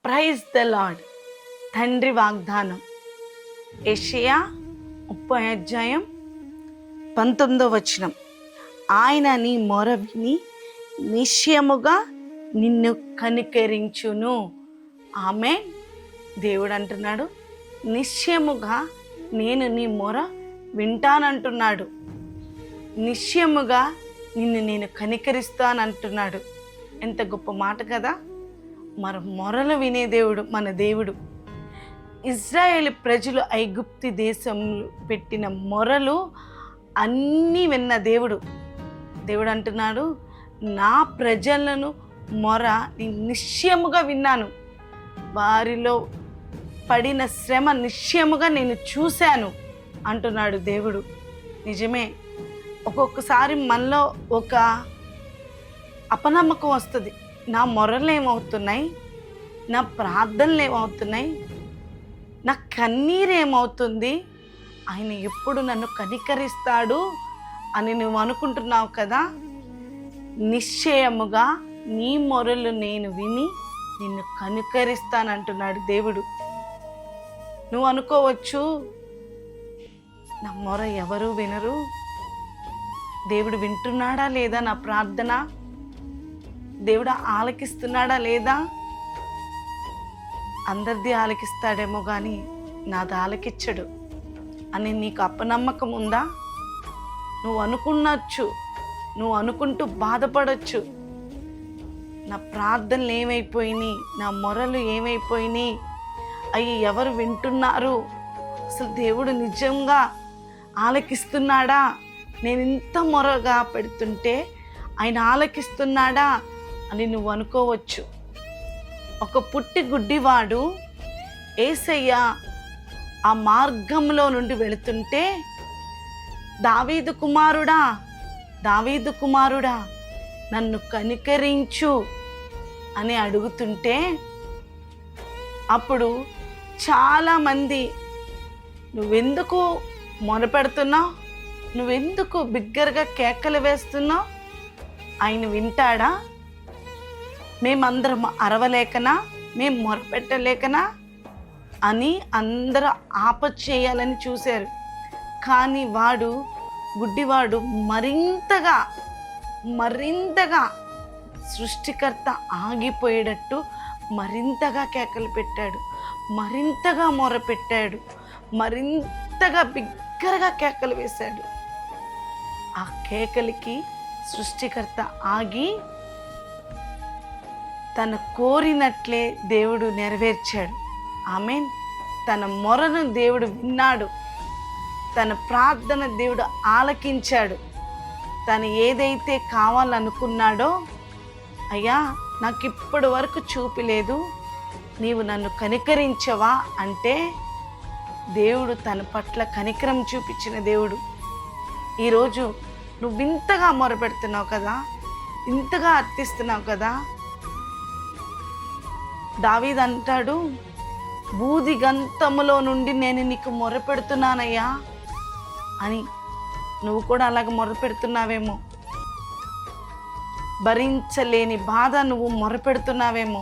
Praise the lord. తండ్రి వాగ్దానం యెషయా 30:19. ఆయన నీ మొర విని నిశ్చయముగా నిన్ను కనికరించును. ఆమె దేవుడు అంటున్నాడు, నిశ్చయముగా నేను నీ మొర వింటానంటున్నాడు. నిశ్చయముగా నిన్ను నేను కనికరిస్తానంటున్నాడు. ఎంత గొప్ప మాట కదా. మన మొరలు వినే దేవుడు మన దేవుడు. ఇజ్రాయేల్ ప్రజలు ఐగుప్తు దేశంలో పెట్టిన మొరలు అన్నీ విన్న దేవుడు. దేవుడు అంటున్నాడు, నా ప్రజలను మొర నిశ్చయముగా విన్నాను, వారిలో పడిన శ్రమ నిశ్చయముగా నేను చూశాను అంటున్నాడు దేవుడు. నిజమే, ఒక్కొక్కసారి మనలో ఒక అపనమ్మకం వస్తుంది. నా మొరలు ఏమవుతున్నాయి, నా ప్రార్థనలు ఏమవుతున్నాయి, నా కన్నీరు ఏమవుతుంది, ఆయన ఎప్పుడు నన్ను కనికరిస్తాడు అని నువ్వు అనుకుంటున్నావు కదా. నిశ్చయముగా నీ మొరలు నేను విని నిన్ను కనికరిస్తానంటున్నాడు దేవుడు. నువ్వు అనుకోవచ్చు, నా మొర ఎవరు వినరు, దేవుడు వింటున్నాడా లేదా నా ప్రార్థన, దేవుడు ఆలకిస్తున్నాడా లేదా. అందరిది ఆలకిస్తాడేమో కానీ నాది ఆలకిచ్చడు అని నీకు అపనమ్మకం ఉందా? నువ్వు అనుకున్నచ్చు, నువ్వు అనుకుంటూ బాధపడచ్చు, నా ప్రార్థనలు ఏమైపోయినాయి, నా మొరలు ఏమైపోయినాయి, అవి ఎవరు వింటున్నారు, అసలు దేవుడు నిజంగా ఆలకిస్తున్నాడా, నేను ఇంత మొరగా పెడుతుంటే ఆయన ఆలకిస్తున్నాడా అని నువ్వు అనుకోవచ్చు. ఒక పుట్టి గుడ్డివాడు యేసయ్య ఆ మార్గంలో నుండి వెళుతుంటే, దావీదు కుమారుడా నన్ను కనికరించు అని అడుగుతుంటే, అప్పుడు చాలామంది నువ్వెందుకు మొరపెడుతున్నావు, నువ్వెందుకు బిగ్గరగా కేకలు వేస్తున్నావు, ఆయన వింటాడా, మేమందరం అరవలేకనా, మేము మొరపెట్టలేకనా అని అందరూ ఆపచేయాలని చూశారు. కానీ గుడ్డివాడు మరింతగా సృష్టికర్త ఆగిపోయేటట్టు మరింతగా కేకలు పెట్టాడు, మరింతగా మొరపెట్టాడు, మరింతగా బిగ్గరగా కేకలు వేశాడు. ఆ కేకలికి సృష్టికర్త ఆగి తన కోరినట్లే దేవుడు నెరవేర్చాడు. ఆమేన్. తన మొరను దేవుడు విన్నాడు, తన ప్రార్థన దేవుడు ఆలకించాడు. తను ఏదైతే కావాలనుకున్నాడో, అయ్యా నాకు ఇప్పటి వరకు చూపిలేదు, నీవు నన్ను కనికరించవా అంటే దేవుడు తన పట్ల కనికరం చూపించిన దేవుడు. ఈరోజు నువ్వు ఇంతగా మొరపెడుతున్నావు కదా, ఇంతగా అర్థిస్తున్నావు కదా. దావీదు అంటాడు, బూది గంతములో నుండి నేను నీకు మొరపెడుతున్నానయ్యా అని. నువ్వు కూడా అలాగ మొరపెడుతున్నావేమో, భరించలేని బాధ నువ్వు మొరపెడుతున్నావేమో.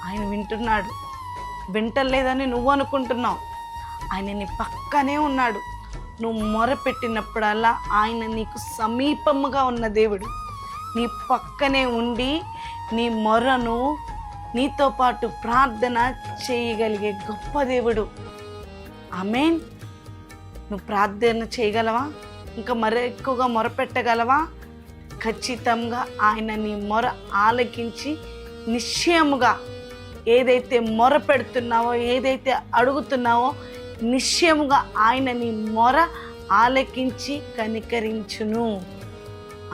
ఆయన వింటున్నాడు. వింటలేదని నువ్వు అనుకుంటున్నావు, ఆయన నీ పక్కనే ఉన్నాడు. నువ్వు మొరపెట్టినప్పుడల్లా ఆయన నీకు సమీపముగా ఉన్న దేవుడు, నీ పక్కనే ఉండి నీ మొరను నీతో పాటు ప్రార్థన చేయగలిగే గొప్ప దేవుడు. ఆమేన్. నువ్వు ప్రార్థన చేయగలవా? ఇంకా ఎక్కువగా మొరపెట్టగలవా? ఖచ్చితంగా ఆయన నీ మొర ఆలకించి నిశ్చయముగా ఏదైతే మొర పెడుతున్నావో, ఏదైతే అడుగుతున్నావో, నిశ్చయముగా ఆయన నీ మొర ఆలకించి కనికరించును.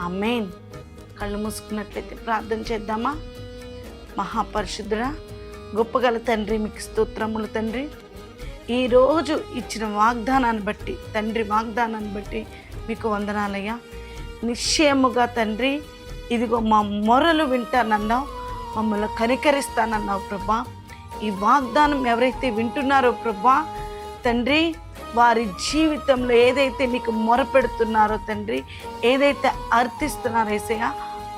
ఆమేన్. కళ్ళు మూసుకున్నట్లయితే ప్రార్థన చేద్దామా? మహాపరిశుద్ధుడా, గొప్పగల తండ్రి, మీకు స్తోత్రములు తండ్రి. ఈరోజు ఇచ్చిన వాగ్దానాన్ని బట్టి తండ్రి, వాగ్దానాన్ని బట్టి మీకు వందనాలయ్యా. నిశ్చయముగా తండ్రి, ఇదిగో మా మొరలు వింటానన్నావు, మమ్మల్ని కనికరిస్తానన్నావు ప్రభా. ఈ వాగ్దానం ఎవరైతే వింటున్నారో ప్రభా తండ్రి, వారి జీవితంలో ఏదైతే నీకు మొరపెడుతున్నారో తండ్రి, ఏదైతే అర్థిస్తున్నారో యేసయ్య,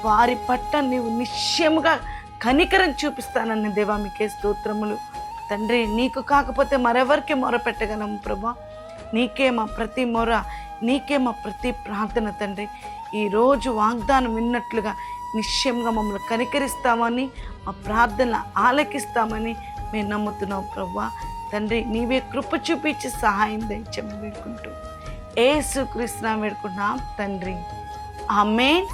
వారి పట్ల నీవు నిశ్చయముగా కనికరం చూపిస్తానని దేవా మీకే స్తోత్రములు తండ్రి. నీకు కాకపోతే మరెవరికి మొర పెట్టగలము ప్రభా. నీకే మా ప్రతి మొర, నీకే మా ప్రతి ప్రార్థన తండ్రి. ఈరోజు వాగ్దానం విన్నట్లుగా నిశ్చయంగా మమ్మల్ని కనికరిస్తామని, మా ప్రార్థనలు ఆలకిస్తామని మేము నమ్ముతున్నాం ప్రభా. తండ్రి నీవే కృప చూపించి సహాయం దయచేయమని వేడుకుంటూ యేసుక్రీస్తు నామమున వేడుకుంటున్నాం తండ్రి. ఆమేన్.